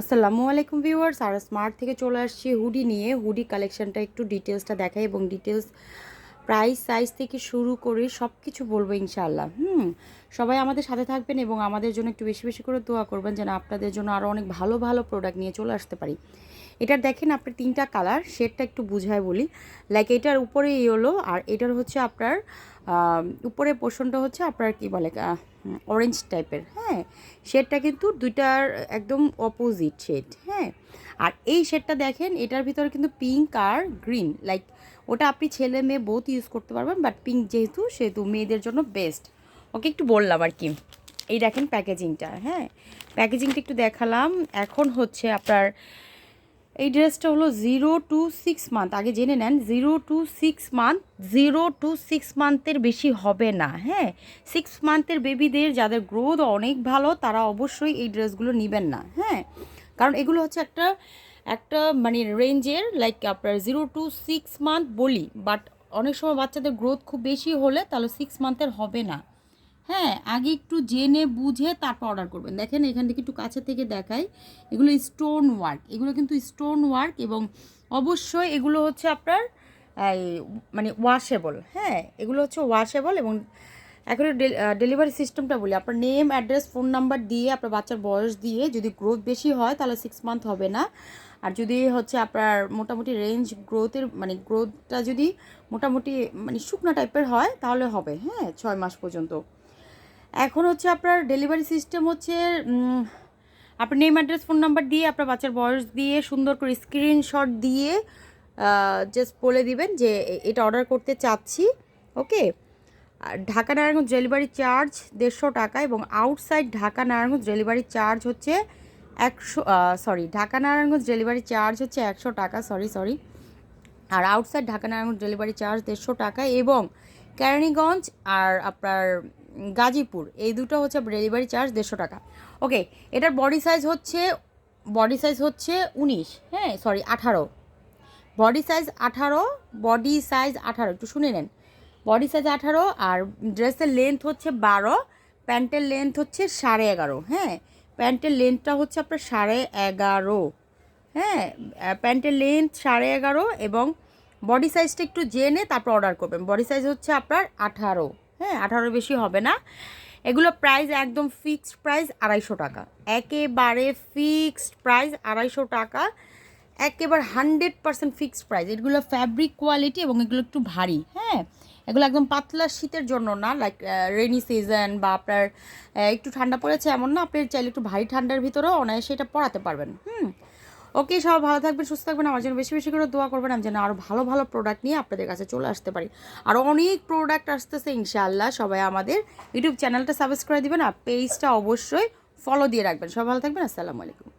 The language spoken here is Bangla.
আসসালামু আলাইকুম ভিউয়ার্স, আর স্মার্ট থেকে চলে আসছি হুডি নিয়ে। হুডি কালেকশনটা একটু ডিটেলসটা দেখাই এবং ডিটেলস প্রাইস সাইজ থেকে শুরু করে সব কিছু বলবো ইনশাআল্লাহ। সবাই আমাদের সাথে থাকবেন এবং আমাদের জন্য একটু বেশি বেশি করে দোয়া করবেন যেন আপনাদের জন্য আরও অনেক ভালো ভালো প্রোডাক্ট নিয়ে চলে আসতে পারি। এটার দেখেন আপনার তিনটা কালার, শেডটা একটু বুঝায় বলি। লাইক এটার উপরে ইয়েলো আর এটার হচ্ছে আপনার উপরে পোর্শনটা হচ্ছে আপনার কি বলে অরেঞ্জ টাইপের। হ্যাঁ, শেডটা কিন্তু দুইটার একদম অপোজিট শেড। হ্যাঁ, আর এই শেডটা দেখেন এটার ভিতরে কিন্তু পিঙ্ক আর গ্রিন, লাইক ওটা আপনি ছেলে মেয়ে বোথ ইউজ করতে পারবেন, বাট পিঙ্ক যেহেতু সেহেতু মেয়েদের জন্য বেস্ট। ওকে, একটু বললাম আর কি। এই দেখেন প্যাকেজিংটা। হ্যাঁ, প্যাকেজিংটা একটু দেখালাম। এখন হচ্ছে আপনার এই ড্রেসটা হলো 0 to 6 মান্থ। আগে জেনে নেন 0 to 6 মান্থ, 0 to 6 মান্থের বেশি হবে না। হ্যাঁ, 6 মান্থের বেবিদের যাদের গ্রোথ অনেক ভালো তারা অবশ্যই এই ড্রেসগুলো নেবেন না। হ্যাঁ, কারণ এগুলো হচ্ছে একটা একটা মানে রেঞ্জের, লাইক আপনার 0 to 6 মান্থ বলি, বাট অনেক সময় বাচ্চাদের গ্রোথ খুব বেশি হলে তাহলে 6 মান্থের হবে না। হ্যাঁ, আগে একটু জেনে বুঝে তারপর অর্ডার করবেন। দেখেন এখান থেকে একটু কাছে থেকে দেখাই, এগুলো স্টোন ওয়ার্ক, এগুলো কিন্তু স্টোন ওয়ার্ক এবং অবশ্যই এগুলো হচ্ছে আপনার এই মানে ওয়াশেবল। হ্যাঁ, এগুলো হচ্ছে ওয়াশেবল এবং এখন ডেলিভারি সিস্টেমটা বলি, আপনার নেম, অ্যাড্রেস, ফোন নাম্বার দিয়ে আপনার বাচ্চার বয়স দিয়ে যদি গ্রোথ বেশি হয় তাহলে 6 মান্থ হবে না। আর যদি হচ্ছে আপনার মোটামুটি রেঞ্জ গ্রোথের মানে গ্রোথটা যদি মোটামুটি মানে শুকনো টাইপের হয় তাহলে হবে। হ্যাঁ, 6 মাস পর্যন্ত। এখন হচ্ছে আপনার ডেলিভারি সিস্টেম হচ্ছে আপনার নেম, অ্যাড্রেস, ফোন নাম্বার দিয়ে আপনার বাচ্চার বয়স দিয়ে সুন্দর করে স্ক্রিনশট দিয়ে জাস্ট বলে দিবেন যে এটা অর্ডার করতে চাচ্ছি। ওকে, আর ঢাকা নারায়ণগঞ্জ ডেলিভারি চার্জ 150 টাকা এবং outside Dhaka Narayanganj delivery charge হচ্ছে 100, ঢাকা নারায়ণগঞ্জ ডেলিভারি চার্জ হচ্ছে 100 টাকা, সরি। আর outside Dhaka Narayanganj delivery charge 150 টাকা এবং কেরানীগঞ্জ আর আপনার গাজীপুর এই দুটো হচ্ছে ডেলিভারি চার্জ 150 টাকা। ওকে, এটার বডি সাইজ হচ্ছে 19, হ্যাঁ সরি 18, বডি সাইজ 18 একটু শুনে নেন। বডি সাইজ 18 আর ড্রেসের লেন্থ হচ্ছে 12, প্যান্টের লেন্থ হচ্ছে 11.5। হ্যাঁ, প্যান্টের লেন্থটা হচ্ছে আপনার 11.5। হ্যাঁ, প্যান্টের লেন্থ 11.5 এবং বডি সাইজটা একটু জেনে তারপর অর্ডার করবেন। বডি সাইজ হচ্ছে আপনার 18। হ্যাঁ, 18 বেশি হবে না। এগুলো প্রাইস একদম ফিক্সড প্রাইস 250 টাকা, একেবারে ফিক্সড প্রাইস 250 টাকা, একেবারে 100% ফিক্সড প্রাইস। এগুলো ফ্যাব্রিক কোয়ালিটি এবং এগুলো একটু ভারী। হ্যাঁ, এগুলো একদম পাতলা শীতের জন্য না, লাইক রেনি সিজন বা আপনার একটু ঠান্ডা পড়েছে এমন না, আপনি চাইলে একটু ভারী ঠান্ডার ভিতরেও অনায়াসে এটা পরাতে পারবেন। ওকে, সবাই ভালো থাকবেন, সুস্থ থাকবেন, আমার জন্য বেশি বেশি করে দোয়া করবেন, আমি যেন আরও ভালো ভালো প্রোডাক্ট নিয়ে আপনাদের কাছে চলে আসতে পারি। আর অনেক প্রোডাক্ট আসতেছে ইনশাআল্লাহ। সবাই আমাদের ইউটিউব চ্যানেলটা সাবস্ক্রাইব দিবেন আর পেজটা অবশ্যই ফলো দিয়ে রাখবেন। সবাই ভালো থাকবেন, আসসালামু আলাইকুম।